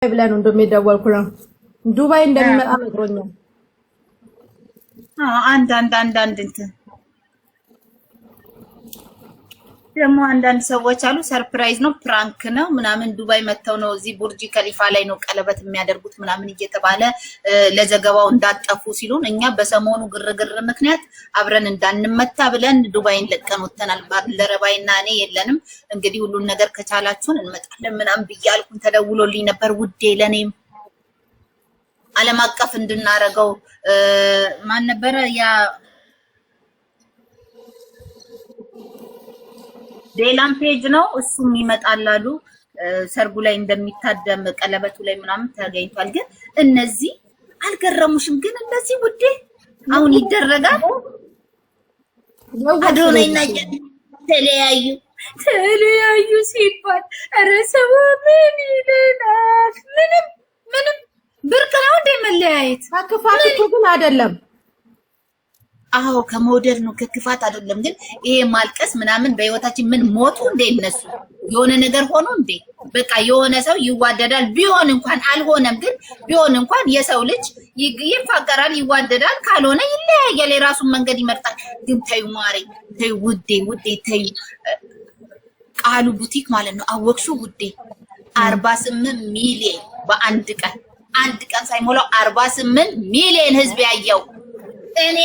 ብለን እንደሚደወልኩ ነው ዱባይ እንደሚመጣ ነግሮኛል። አንዳንድ እንትን ደግሞ አንዳንድ ሰዎች አሉ ሰርፕራይዝ ነው ፕራንክ ነው ምናምን ዱባይ መተው ነው እዚህ ቡርጂ ከሊፋ ላይ ነው ቀለበት የሚያደርጉት ምናምን እየተባለ ለዘገባው እንዳጠፉ ሲሉን እኛ በሰሞኑ ግርግር ምክንያት አብረን እንዳንመታ ብለን ዱባይን ለቀን ወተናል። ባልደረባይና እኔ የለንም። እንግዲህ ሁሉን ነገር ከቻላችሁን እንመጣለን ምናምን ብያልኩን ተደውሎልኝ ነበር ውዴ ለኔም ዓለም አቀፍ እንድናረገው ማን ነበረ ያ ሌላም ፔጅ ነው እሱም ይመጣላሉ ሰርጉ ላይ እንደሚታደም ቀለበቱ ላይ ምናምን ተገኝቷል። ግን እነዚህ አልገረሙሽም? ግን እነዚህ ውዴ አሁን ይደረጋል አዶናይና ተለያዩ ሲባል ኧረ ሰው ምን ይለናል? ምንም ብርቅ ነው እንደ መለያየት ከክፋት እኮ ግን አይደለም። አዎ ከመውደድ ነው ከክፋት አይደለም። ግን ይሄ ማልቀስ ምናምን በህይወታችን ምን ሞቱ እንደ እነሱ የሆነ ነገር ሆኖ እንደ በቃ የሆነ ሰው ይዋደዳል ቢሆን እንኳን አልሆነም። ግን ቢሆን እንኳን የሰው ልጅ ይፋቀራል ይዋደዳል፣ ካልሆነ ይለያያል፣ የራሱን መንገድ ይመርጣል። ግን ተዩ ማሬ ተዩ ውዴ ተዩ። ቃሉ ቡቲክ ማለት ነው አወቅሽው ውዴ 48 ሚሊዮን በአንድ ቀን አንድ ቀን ሳይሞላው 48 ሚሊዮን ህዝብ ያየው እኔ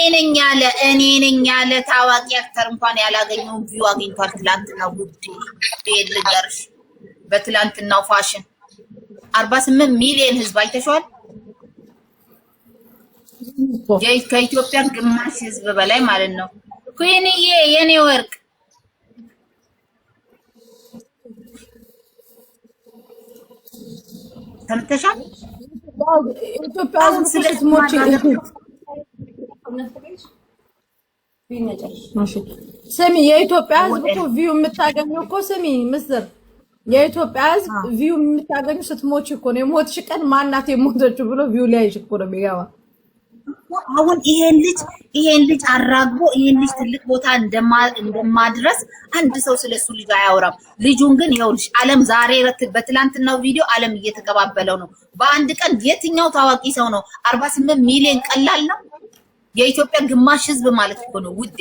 ነኝ ያለ ታዋቂ አክተር እንኳን ያላገኘው ቪው አግኝቷል። ትላንትና ውዴ ልንገርሽ በትላንትናው ፋሽን 48 ሚሊዮን ህዝብ አይተሽዋል። ከኢትዮጵያ ግማሽ ህዝብ በላይ ማለት ነው። ኩይንዬ የኔ ወርቅ ተምተሻል። ኢትዮጵያ ስትሞች ስሚ የኢትዮጵያ ህዝብ እኮ ቪው የምታገኘው እኮ ስሚ ምስር የኢትዮጵያ ህዝብ ቪው የምታገኘው ስትሞች እኮ ነው። የሞትሽ ቀን ማናት የሞተችው ብሎ ቪው ሊያይሽ እኮ ነው የሚገባ። አሁን ይሄን ልጅ አራግቦ ይሄን ልጅ ትልቅ ቦታ እንደማድረስ አንድ ሰው ስለሱ ልጅ አያወራም። ልጁን ግን ይኸውልሽ ዓለም ዛሬ በትላንትናው ቪዲዮ ዓለም እየተቀባበለው ነው። በአንድ ቀን የትኛው ታዋቂ ሰው ነው 48 ሚሊዮን? ቀላል ነው። የኢትዮጵያ ግማሽ ህዝብ ማለት እኮ ነው ውዴ፣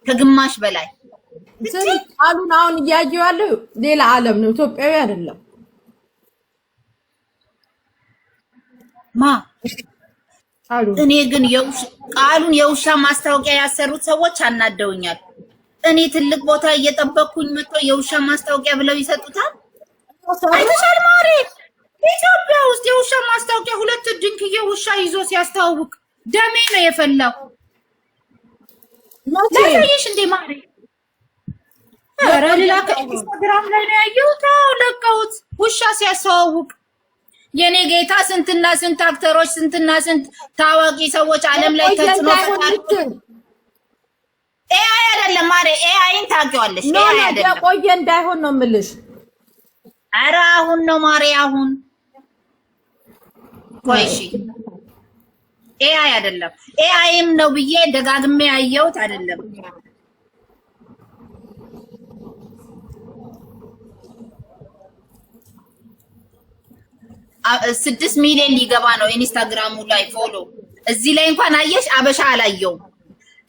ከግማሽ በላይ ቃሉን አሁን እያየሁ ያለው ሌላ ዓለም ነው፣ ኢትዮጵያዊ አይደለም። እኔ ግን ቃሉን የውሻ ማስታወቂያ ያሰሩት ሰዎች አናደውኛል። እኔ ትልቅ ቦታ እየጠበቅኩኝ መጥቶ የውሻ ማስታወቂያ ብለው ይሰጡታል። አይተሻል ማሬ? ኢትዮጵያ ውስጥ የውሻ ማስታወቂያ ሁለት ድንክዬ ውሻ ይዞ ሲያስተዋውቅ ደሜ ነው የፈላው። ለታየሽ እንዴ ማሬ? ኧረ ሌላ ከኢንስታግራም ላይ ነው ያየሁት። ለቀውት ውሻ ሲያስተዋውቅ የኔ ጌታ ስንትና ስንት አክተሮች ስንትና ስንት ታዋቂ ሰዎች ዓለም ላይ ተጽዕኖ ፈጣሪ ኤአይ አይደለም ማሬ። ኤአይን ታውቂዋለሽ? ኤአይ አይደለም የቆየ እንዳይሆን ነው የምልሽ። ኧረ አሁን ነው ማሬ አሁን። ቆይ እሺ ኤአይ አይደለም ኤአይም ነው ብዬ ደጋግሜ ያየሁት አይደለም። 6 ሚሊዮን ሊገባ ነው ኢንስታግራሙ ላይ ፎሎ። እዚህ ላይ እንኳን አየሽ አበሻ አላየውም።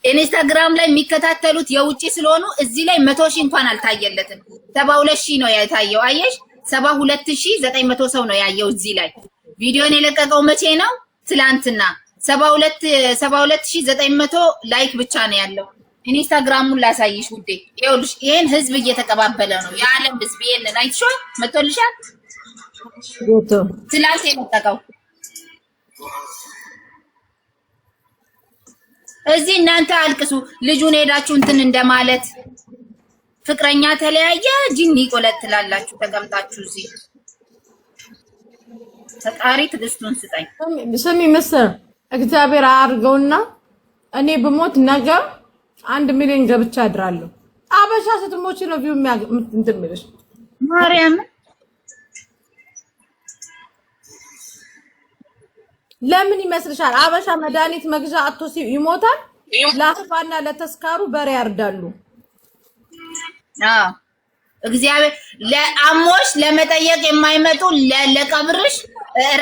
ኢንስታግራም ላይ የሚከታተሉት የውጪ ስለሆኑ እዚህ ላይ 100,000 እንኳን አልታየለትም። 72,000 ነው የታየው። አየሽ 72,900 ሰው ነው ያየው። እዚህ ላይ ቪዲዮን የለቀቀው መቼ ነው? ትላንትና 72,900 ላይክ ብቻ ነው ያለው። ኢንስታግራሙን ላሳይሽ ውዴ። ይኸውልሽ ይሄን ህዝብ እየተቀባበለ ነው። የዓለም ህዝብ ይሄንን አይተሽዋል? መጥቶልሻል? ትላንት የለቀቀው እዚህ እናንተ አልቅሱ ልጁን ሄዳችሁ እንትን እንደማለት ፍቅረኛ ተለያየ ጂኒ ቆለት ትላላችሁ ተቀምጣችሁ እዚህ። ፈጣሪ ትዕግስቱን ስጠኝ። ስሚ ምስር እግዚአብሔር አያርገውና እኔ ብሞት ነገ 1 ሚሊዮን ገብቻ አድራለሁ። አበሻ ስትሞች ነው ቪው እንትን የሚልሽ ማርያም። ለምን ይመስልሻል? አበሻ መድኃኒት መግዣ አጥቶ ይሞታል። ለአስፋና ለተስካሩ በሬ ያርዳሉ። እግዚአብሔር ለአሞሽ ለመጠየቅ የማይመጡ ለቀብርሽ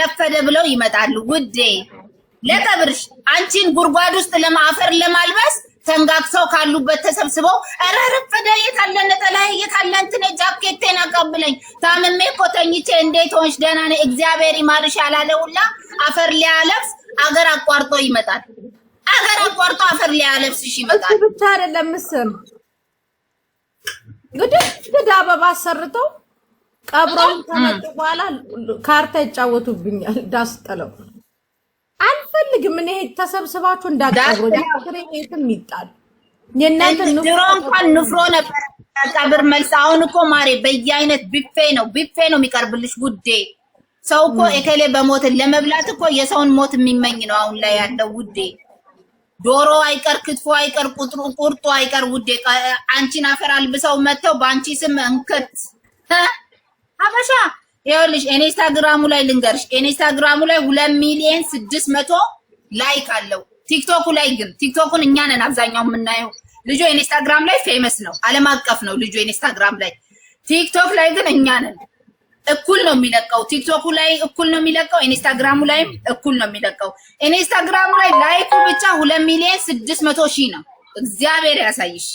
ረፈደ ብለው ይመጣሉ ውዴ። ለቀብርሽ አንቺን ጉርጓድ ውስጥ ለማፈር ለማልበስ ተንጋግሰው ካሉበት ተሰብስበው ኧረ ረፈደ የታለ ነጠላዬ የታለ እንትን ጃኬቴን አቀብለኝ ታምሜ እኮ ተኝቼ እንዴት ሆንሽ ደህና ነኝ እግዚአብሔር ይማርሽ ያላለውላ አፈር ሊያለብስ አገር አቋርጦ ይመጣል። አገር አቋርጦ አፈር ሊያለብስሽ ይመጣል። እሱ ብቻ አይደለም ምስም ግድ አበባ አሰርተው ቀብሮን ከመጡ በኋላ ካርታ ይጫወቱብኛል። ዳስጠለው አልፈልግም። እኔ ተሰብስባችሁ እንዳቀብሩ የትም ይጣል። የእናንተ ድሮ እንኳን ንፍሮ ነበር ቀብር መልስ። አሁን እኮ ማሬ በየአይነት ቢፌ ነው የሚቀርብልሽ ውዴ። ሰው እኮ እከሌ በሞትን ለመብላት እኮ የሰውን ሞት የሚመኝ ነው አሁን ላይ ያለው ውዴ። ዶሮ አይቀር ክትፎ አይቀር ቁርጡ አይቀር ውዴ። አንቺን አፈር አልብሰው መተው በአንቺ ስም እንክት ሀበሻ ይኸውልሽ። ኢንስታግራሙ ላይ ልንገርሽ፣ ኢንስታግራሙ ላይ 2,600,000 ላይክ አለው። ቲክቶኩ ላይ ግን ቲክቶኩን እኛ ነን አብዛኛው የምናየው። ልጁ ኢንስታግራም ላይ ፌመስ ነው፣ ዓለም አቀፍ ነው ልጁ ኢንስታግራም ላይ። ቲክቶክ ላይ ግን እኛ ነን እኩል ነው የሚለቀው። ቲክቶኩ ላይ እኩል ነው የሚለቀው፣ ኢንስታግራሙ ላይም እኩል ነው የሚለቀው። ኢንስታግራሙ ላይ ላይኩ ብቻ 2,600,000 ነው። እግዚአብሔር ያሳይሽ።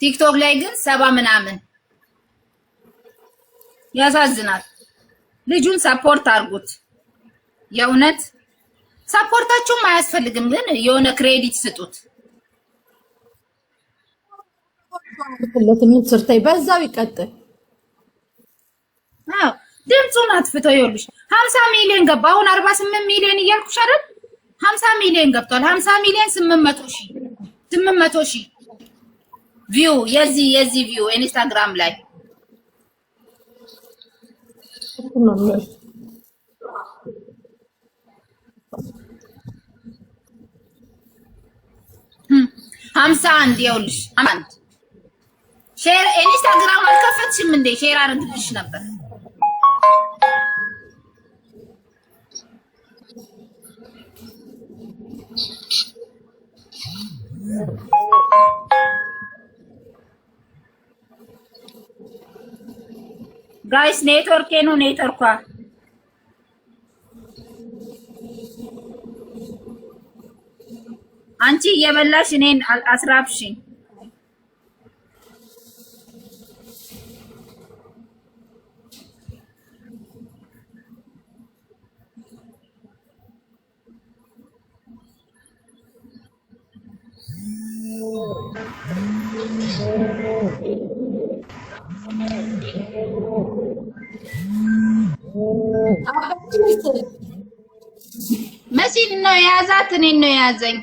ቲክቶክ ላይ ግን 70 ምናምን። ያሳዝናል። ልጁን ሰፖርት አድርጉት። የእውነት ሰፖርታችሁም አያስፈልግም፣ ግን የሆነ ክሬዲት ስጡት። ለትምህርት ስርታይ በዛው ይቀጥል። አዎ ድምፁን አጥፍተው ይኸውልሽ 50 ሚሊዮን ገባ። አሁን 48 ሚሊዮን እያልኩሽ አይደል? 50 ሚሊዮን ገብቷል። 50,800,000 ቪው የዚህ ቪው ኢንስታግራም ላይ ሀምሳ አንድ ይኸውልሽ 1 ሼር ኢንስታግራም አልከፈትሽም እንዴ? ሼር አድርግልሽ ነበር። ጋይስ ኔትወርክ ነው ኔትወርኳ አንቺ እየበላሽ እኔን አስራብሽኝ። መሲን ነው የያዛት እኔን ነው የያዘኝ።